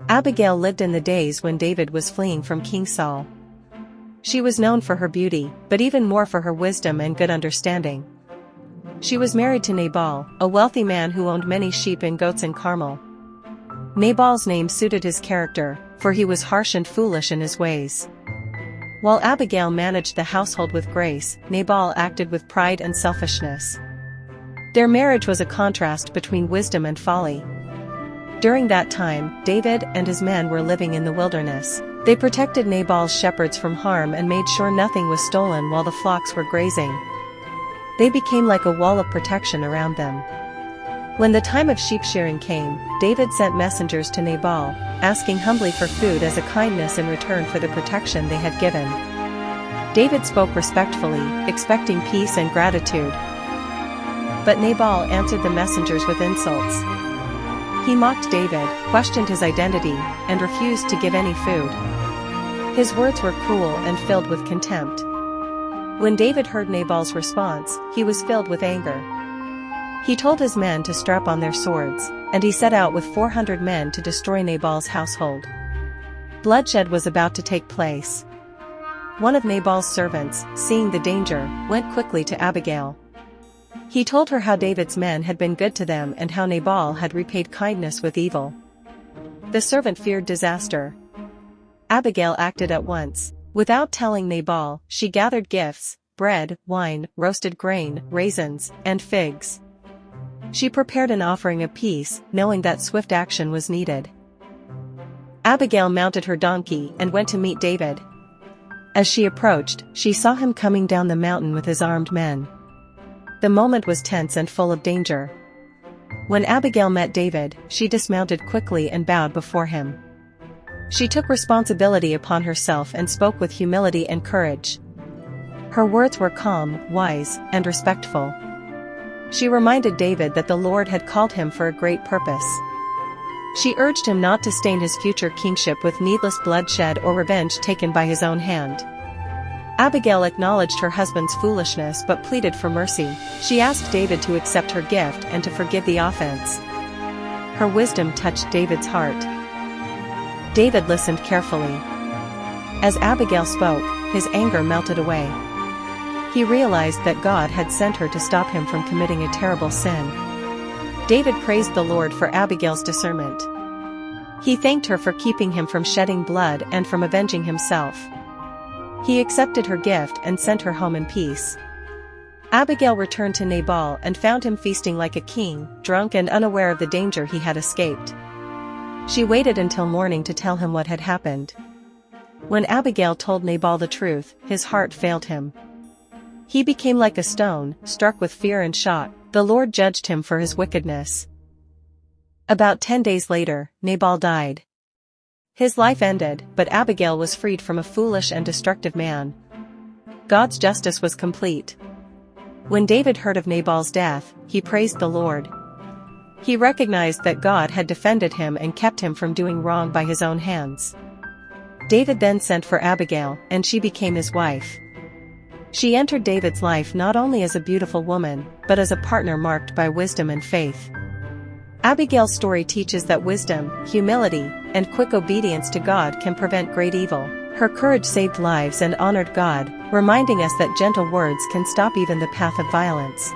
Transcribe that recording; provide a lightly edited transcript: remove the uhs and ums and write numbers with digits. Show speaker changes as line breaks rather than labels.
Abigail lived in the days when David was fleeing from King Saul. She was known for her beauty, but even more for her wisdom and good understanding. She was married to Nabal, a wealthy man who owned many sheep and goats in Carmel. Nabal's name suited his character, for he was harsh and foolish in his ways. While Abigail managed the household with grace, Nabal acted with pride and selfishness. Their marriage was a contrast between wisdom and folly. During that time, David and his men were living in the wilderness. They protected Nabal's shepherds from harm and made sure nothing was stolen while the flocks were grazing. They became like a wall of protection around them. When the time of sheep shearing came, David sent messengers to Nabal, asking humbly for food as a kindness in return for the protection they had given. David spoke respectfully, expecting peace and gratitude. But Nabal answered the messengers with insults. He mocked David, questioned his identity, and refused to give any food. His words were cruel and filled with contempt. When David heard Nabal's response, he was filled with anger. He told his men to strap on their swords, and he set out with 400 men to destroy Nabal's household. Bloodshed was about to take place. One of Nabal's servants, seeing the danger, went quickly to Abigail. He told her how David's men had been good to them and how Nabal had repaid kindness with evil. The servant feared disaster. Abigail acted at once. Without telling Nabal, she gathered gifts, bread, wine, roasted grain, raisins, and figs. She prepared an offering of peace, knowing that swift action was needed. Abigail mounted her donkey and went to meet David. As she approached, she saw him coming down the mountain with his armed men. The moment was tense and full of danger. When Abigail met David, she dismounted quickly and bowed before him. She took responsibility upon herself and spoke with humility and courage. Her words were calm, wise, and respectful. She reminded David that the Lord had called him for a great purpose. She urged him not to stain his future kingship with needless bloodshed or revenge taken by his own hand. Abigail acknowledged her husband's foolishness but pleaded for mercy. She asked David to accept her gift and to forgive the offense. Her wisdom touched David's heart. David listened carefully. As Abigail spoke, his anger melted away. He realized that God had sent her to stop him from committing a terrible sin. David praised the Lord for Abigail's discernment. He thanked her for keeping him from shedding blood and from avenging himself. He accepted her gift and sent her home in peace. Abigail returned to Nabal and found him feasting like a king, drunk and unaware of the danger he had escaped. She waited until morning to tell him what had happened. When Abigail told Nabal the truth, his heart failed him. He became like a stone, struck with fear and shot. The Lord judged him for his wickedness. About 10 days later, Nabal died. His life ended, but Abigail was freed from a foolish and destructive man. God's justice was complete. When David heard of Nabal's death, he praised the Lord. He recognized that God had defended him and kept him from doing wrong by his own hands. David then sent for Abigail, and she became his wife. She entered David's life not only as a beautiful woman, but as a partner marked by wisdom and faith. Abigail's story teaches that wisdom, humility, and quick obedience to God can prevent great evil. Her courage saved lives and honored God, reminding us that gentle words can stop even the path of violence.